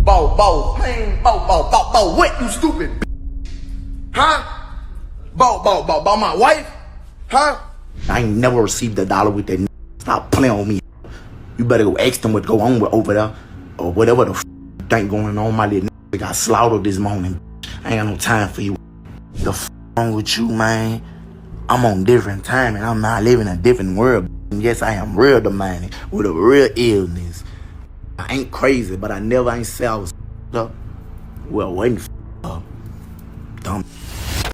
Bow, what, you stupid bitch? Huh? Bow, my wife? Huh? I ain't never received $1 with that. Stop playing on me. You better go ask them what go on with over there, or whatever the thing going on. My little got slaughtered this morning. I ain't got no time for you. The wrong with you, man? I'm on different time, and I'm not living a different world. And yes, I am real demanding with a real illness. I ain't crazy, but I never ain't say I was up. Well, wasn't up. Dumb.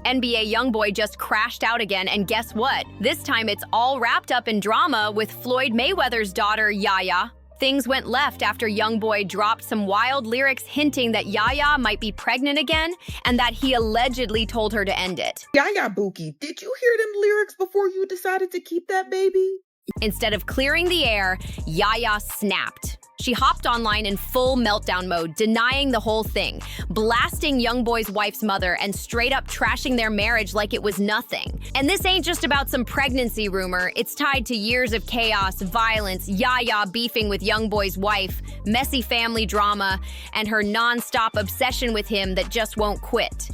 NBA YoungBoy just crashed out again, and guess what? This time it's all wrapped up in drama with Floyd Mayweather's daughter, Yaya. Things went left after YoungBoy dropped some wild lyrics hinting that Yaya might be pregnant again and that he allegedly told her to end it. Yaya Buki, did you hear them lyrics before you decided to keep that baby? Instead of clearing the air, Yaya snapped. She hopped online in full meltdown mode, denying the whole thing, blasting YoungBoy's wife's mother and straight up trashing their marriage like it was nothing. And this ain't just about some pregnancy rumor. It's tied to years of chaos, violence, Yaya beefing with YoungBoy's wife, messy family drama, and her non-stop obsession with him that just won't quit.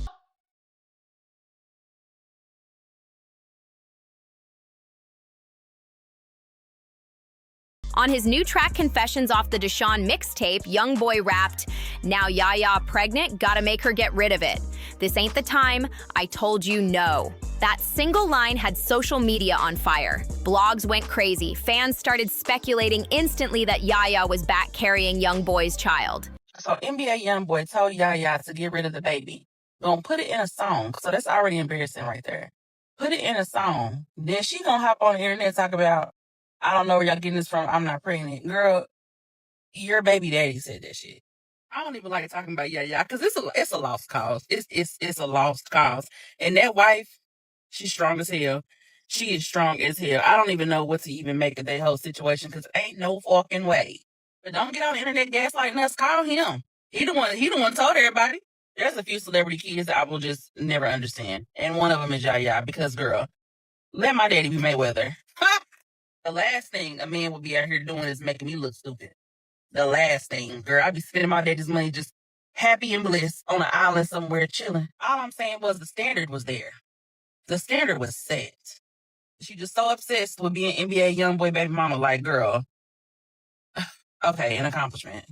On his new track Confessions off the Deshaun mixtape, YoungBoy rapped, "Now Yaya pregnant, gotta make her get rid of it. This ain't the time, I told you no." That single line had social media on fire. Blogs went crazy. Fans started speculating instantly that Yaya was back carrying YoungBoy's child. So NBA YoungBoy told Yaya to get rid of the baby. Gonna put it in a song, so that's already embarrassing right there. Put it in a song. Then she gonna hop on the internet and talk about, I don't know where y'all getting this from. I'm not pregnant. Girl, your baby daddy said that shit. I don't even like talking about Yaya because it's a lost cause. It's a lost cause. And that wife, she's strong as hell. She is strong as hell. I don't even know what to even make of that whole situation because ain't no fucking way. But don't get on the internet gaslighting us. Call him. He the one told everybody. There's a few celebrity kids that I will just never understand. And one of them is Yaya because, girl, let my daddy be Mayweather. The last thing a man would be out here doing is making me look stupid. The last thing, girl, I'd be spending my daddy's money just happy and bliss on an island somewhere chilling. All I'm saying was the standard was there. The standard was set. She just so obsessed with being NBA YoungBoy baby mama, like, girl, okay, an accomplishment.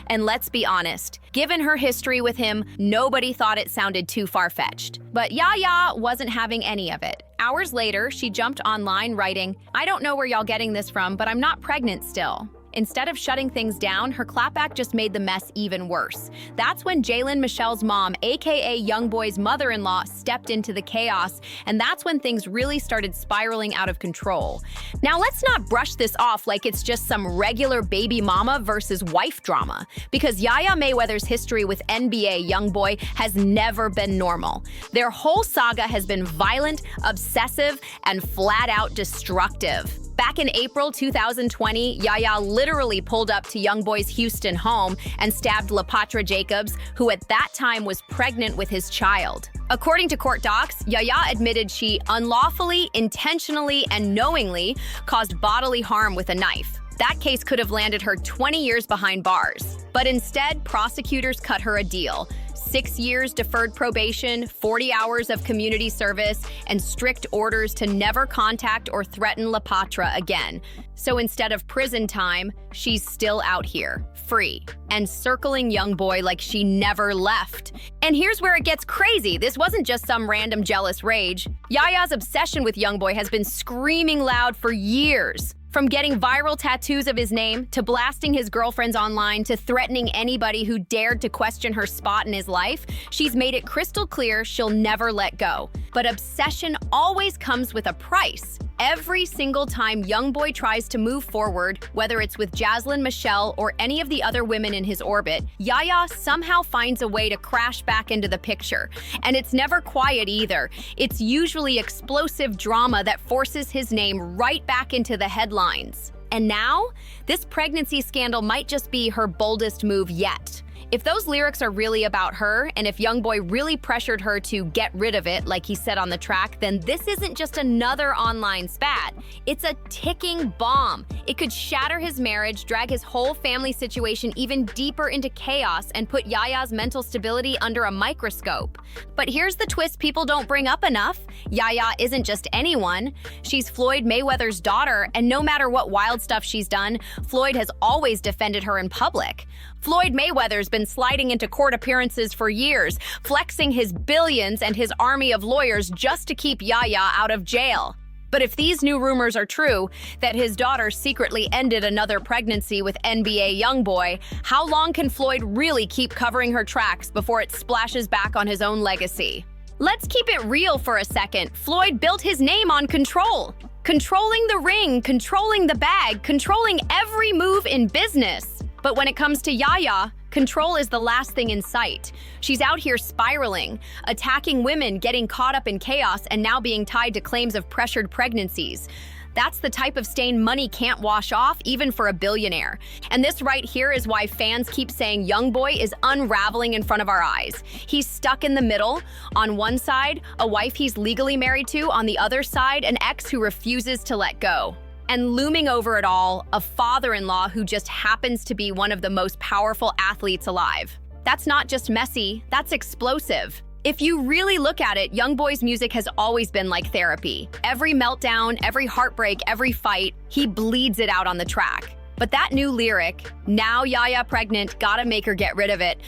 And let's be honest, given her history with him, nobody thought it sounded too far-fetched. But Yaya wasn't having any of it. Hours later, she jumped online writing, "I don't know where y'all getting this from, but I'm not pregnant still." Instead of shutting things down, her clapback just made the mess even worse. That's when Jalen Michelle's mom, aka YoungBoy's mother-in-law, stepped into the chaos, and that's when things really started spiraling out of control. Now let's not brush this off like it's just some regular baby mama versus wife drama, because Yaya Mayweather's history with NBA YoungBoy has never been normal. Their whole saga has been violent, obsessive, and flat-out destructive. Back in April 2020, Yaya literally pulled up to YoungBoy's Houston home and stabbed LaPatra Jacobs, who at that time was pregnant with his child. According to court docs, Yaya admitted she unlawfully, intentionally, and knowingly caused bodily harm with a knife. That case could have landed her 20 years behind bars. But instead, prosecutors cut her a deal. 6 years deferred probation, 40 hours of community service, and strict orders to never contact or threaten LaPatra again. So instead of prison time, she's still out here, free, and circling YoungBoy like she never left. And here's where it gets crazy. This wasn't just some random jealous rage. Yaya's obsession with YoungBoy has been screaming loud for years. From getting viral tattoos of his name, to blasting his girlfriends online, to threatening anybody who dared to question her spot in his life, she's made it crystal clear she'll never let go. But obsession always comes with a price. Every single time YoungBoy tries to move forward, whether it's with Jalen Michelle or any of the other women in his orbit, Yaya somehow finds a way to crash back into the picture. And it's never quiet either. It's usually explosive drama that forces his name right back into the headlines. And now, this pregnancy scandal might just be her boldest move yet. If those lyrics are really about her, and if YoungBoy really pressured her to get rid of it, like he said on the track, then this isn't just another online spat. It's a ticking bomb. It could shatter his marriage, drag his whole family situation even deeper into chaos, and put Yaya's mental stability under a microscope. But here's the twist people don't bring up enough. Yaya isn't just anyone. She's Floyd Mayweather's daughter, and no matter what wild stuff she's done, Floyd has always defended her in public. Floyd Mayweather's been sliding into court appearances for years, flexing his billions and his army of lawyers just to keep Yaya out of jail. But if these new rumors are true, that his daughter secretly ended another pregnancy with NBA YoungBoy, how long can Floyd really keep covering her tracks before it splashes back on his own legacy? Let's keep it real for a second. Floyd built his name on control. Controlling the ring, controlling the bag, controlling every move in business. But when it comes to Yaya, control is the last thing in sight. She's out here spiraling, attacking women, getting caught up in chaos, and now being tied to claims of pressured pregnancies. That's the type of stain money can't wash off, even for a billionaire. And this right here is why fans keep saying YoungBoy is unraveling in front of our eyes. He's stuck in the middle. On one side, a wife he's legally married to. On the other side, an ex who refuses to let go. And looming over it all, a father-in-law who just happens to be one of the most powerful athletes alive. That's not just messy, that's explosive. If you really look at it, YoungBoy's music has always been like therapy. Every meltdown, every heartbreak, every fight, he bleeds it out on the track. But that new lyric, "Now Yaya pregnant, gotta make her get rid of it,"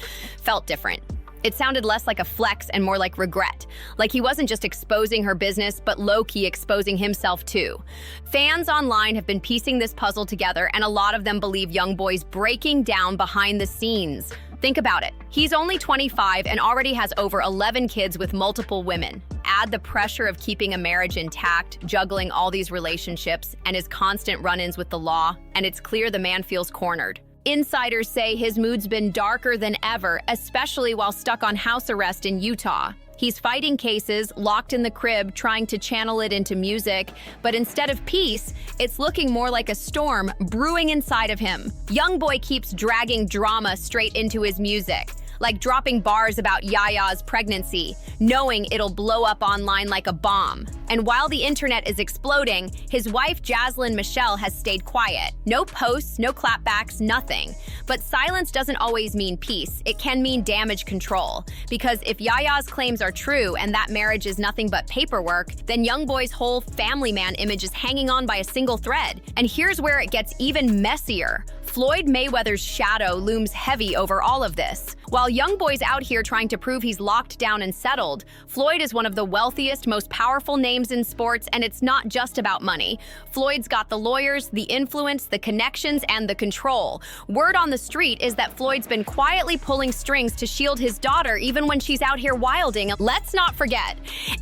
felt different. It sounded less like a flex and more like regret. Like he wasn't just exposing her business, but low-key exposing himself too. Fans online have been piecing this puzzle together, and a lot of them believe YoungBoy's breaking down behind the scenes. Think about it. He's only 25 and already has over 11 kids with multiple women. Add the pressure of keeping a marriage intact, juggling all these relationships, and his constant run-ins with the law, and it's clear the man feels cornered. Insiders say his mood's been darker than ever, especially while stuck on house arrest in Utah. He's fighting cases, locked in the crib, trying to channel it into music, but instead of peace, it's looking more like a storm brewing inside of him. YoungBoy keeps dragging drama straight into his music, like dropping bars about Yaya's pregnancy, knowing it'll blow up online like a bomb. And while the internet is exploding, his wife Jaslyn Michelle has stayed quiet. No posts, no clapbacks, nothing. But silence doesn't always mean peace. It can mean damage control. Because if Yaya's claims are true and that marriage is nothing but paperwork, then YoungBoy's whole family man image is hanging on by a single thread. And here's where it gets even messier. Floyd Mayweather's shadow looms heavy over all of this. While YoungBoy's out here trying to prove he's locked down and settled, Floyd is one of the wealthiest, most powerful names in sports, and it's not just about money. Floyd's got the lawyers, the influence, the connections, and the control. Word on the street is that Floyd's been quietly pulling strings to shield his daughter even when she's out here wilding. Let's not forget,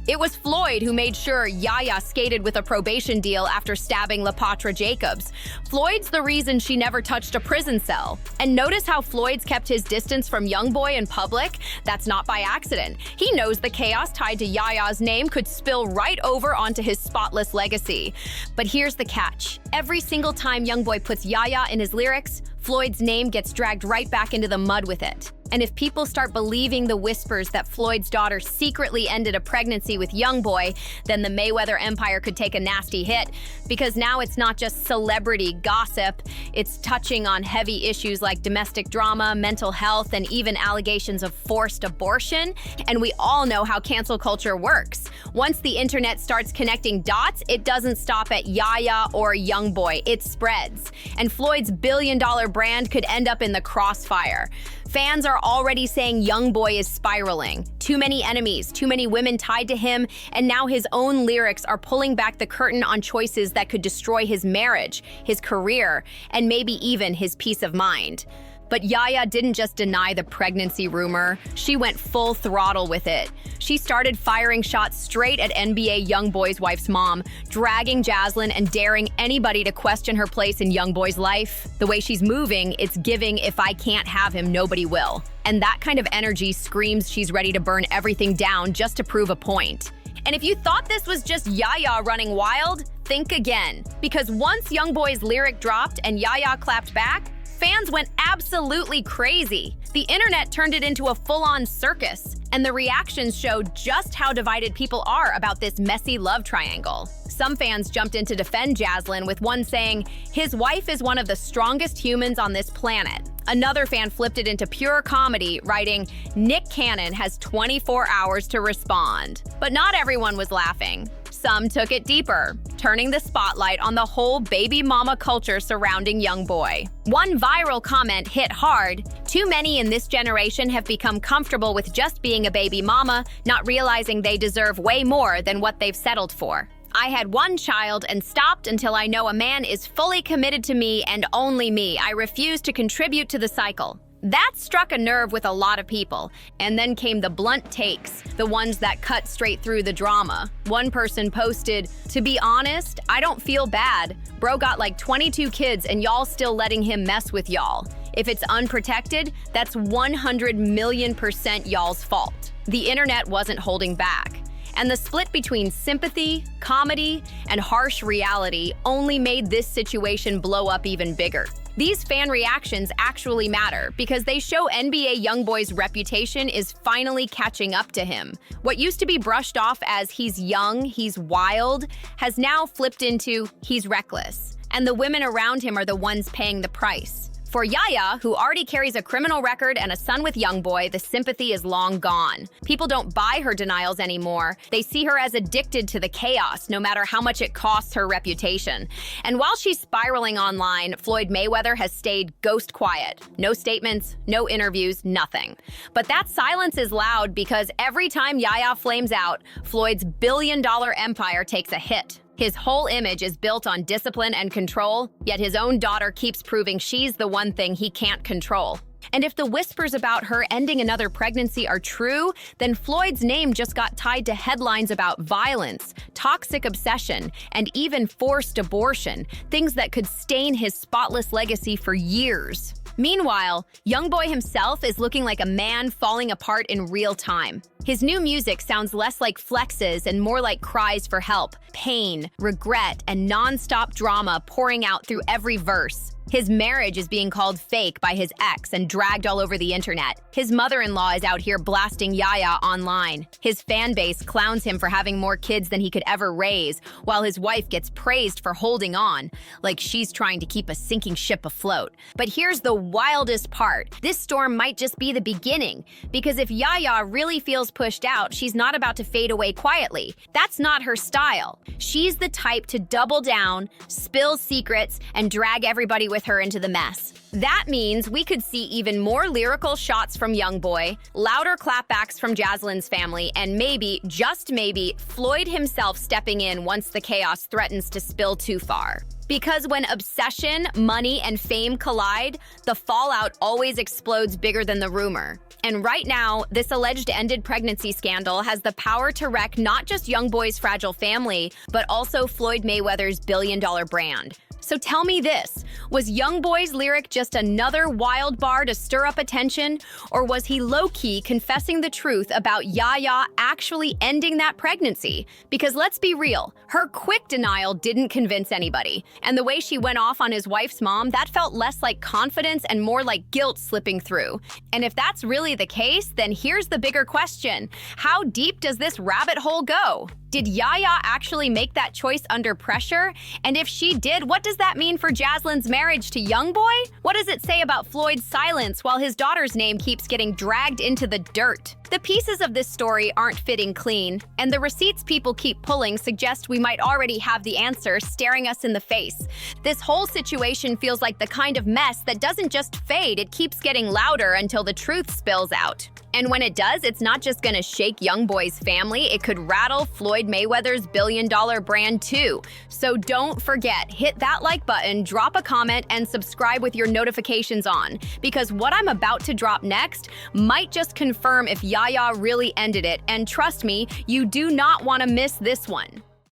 it was Floyd who made sure Yaya skated with a probation deal after stabbing LaPatra Jacobs. Floyd's the reason she never touched a prison cell. And notice how Floyd's kept his distance from YoungBoy in public? That's not by accident. He knows the chaos tied to Yaya's name could spill right over onto his spotless legacy. But here's the catch. Every single time YoungBoy puts Yaya in his lyrics, Floyd's name gets dragged right back into the mud with it. And if people start believing the whispers that Floyd's daughter secretly ended a pregnancy with YoungBoy, then the Mayweather empire could take a nasty hit. Because now it's not just celebrity gossip, it's touching on heavy issues like domestic drama, mental health, and even allegations of forced abortion. And we all know how cancel culture works. Once the internet starts connecting dots, it doesn't stop at Yaya or YoungBoy, it spreads. And Floyd's billion-dollar brand could end up in the crossfire. Fans are already saying YoungBoy is spiraling. Too many enemies, too many women tied to him, and now his own lyrics are pulling back the curtain on choices that could destroy his marriage, his career, and maybe even his peace of mind. But Yaya didn't just deny the pregnancy rumor, she went full throttle with it. She started firing shots straight at NBA YoungBoy's wife's mom, dragging Jaslyn and daring anybody to question her place in YoungBoy's life. The way she's moving, it's giving "if I can't have him, nobody will." And that kind of energy screams she's ready to burn everything down just to prove a point. And if you thought this was just Yaya running wild, think again. Because once YoungBoy's lyric dropped and Yaya clapped back, Fans went absolutely crazy. The internet turned it into a full-on circus, and the reactions showed just how divided people are about this messy love triangle. Some fans jumped in to defend Jazlyn, with one saying, "His wife is one of the strongest humans on this planet." Another fan flipped it into pure comedy, writing, "Nick Cannon has 24 hours to respond." But not everyone was laughing. Some took it deeper, turning the spotlight on the whole baby mama culture surrounding YoungBoy. One viral comment hit hard. "Too many in this generation have become comfortable with just being a baby mama, not realizing they deserve way more than what they've settled for. I had one child and stopped until I know a man is fully committed to me and only me. I refuse to contribute to the cycle." That struck a nerve with a lot of people. And then came the blunt takes, the ones that cut straight through the drama. One person posted, "To be honest, I don't feel bad. Bro got like 22 kids and y'all still letting him mess with y'all. If it's unprotected, that's 100 million% y'all's fault." The internet wasn't holding back. And the split between sympathy, comedy, and harsh reality only made this situation blow up even bigger. These fan reactions actually matter because they show NBA YoungBoy's reputation is finally catching up to him. What used to be brushed off as "he's young, he's wild," has now flipped into "he's reckless." And the women around him are the ones paying the price. For Yaya, who already carries a criminal record and a son with YoungBoy, the sympathy is long gone. People don't buy her denials anymore. They see her as addicted to the chaos, no matter how much it costs her reputation. And while she's spiraling online, Floyd Mayweather has stayed ghost quiet. No statements, no interviews, nothing. But that silence is loud because every time Yaya flames out, Floyd's billion-dollar empire takes a hit. His whole image is built on discipline and control, yet his own daughter keeps proving she's the one thing he can't control. And if the whispers about her ending another pregnancy are true, then Floyd's name just got tied to headlines about violence, toxic obsession, and even forced abortion, things that could stain his spotless legacy for years. Meanwhile, YoungBoy himself is looking like a man falling apart in real time. His new music sounds less like flexes and more like cries for help, pain, regret, and non-stop drama pouring out through every verse. His marriage is being called fake by his ex and dragged all over the internet. His mother-in-law is out here blasting Yaya online. His fan base clowns him for having more kids than he could ever raise, while his wife gets praised for holding on, like she's trying to keep a sinking ship afloat. But here's the wildest part. This storm might just be the beginning, because if Yaya really feels pushed out, she's not about to fade away quietly. That's not her style. She's the type to double down, spill secrets, and drag everybody with her into the mess. That means we could see even more lyrical shots from YoungBoy, louder clapbacks from Jazlyn's family, and maybe, just maybe, Floyd himself stepping in once the chaos threatens to spill too far. Because when obsession, money, and fame collide, the fallout always explodes bigger than the rumor. And right now, this alleged ended pregnancy scandal has the power to wreck not just YoungBoy's fragile family, but also Floyd Mayweather's billion-dollar brand. So tell me this, was YoungBoy's lyric just another wild bar to stir up attention, or was he low-key confessing the truth about Yaya actually ending that pregnancy? Because let's be real, her quick denial didn't convince anybody, and the way she went off on his wife's mom, that felt less like confidence and more like guilt slipping through. And if that's really the case, then here's the bigger question. How deep does this rabbit hole go? Did Yaya actually make that choice under pressure? And if she did, what does that mean for Jazlyn's marriage to YoungBoy? What does it say about Floyd's silence while his daughter's name keeps getting dragged into the dirt? The pieces of this story aren't fitting clean, and the receipts people keep pulling suggest we might already have the answer staring us in the face. This whole situation feels like the kind of mess that doesn't just fade, it keeps getting louder until the truth spills out. And when it does, it's not just gonna shake YoungBoy's family, it could rattle Floyd Mayweather's billion-dollar brand too. So don't forget, hit that like button, drop a comment, and subscribe with your notifications on. Because what I'm about to drop next might just confirm if Yaya really ended it, and trust me, you do not want to miss this one.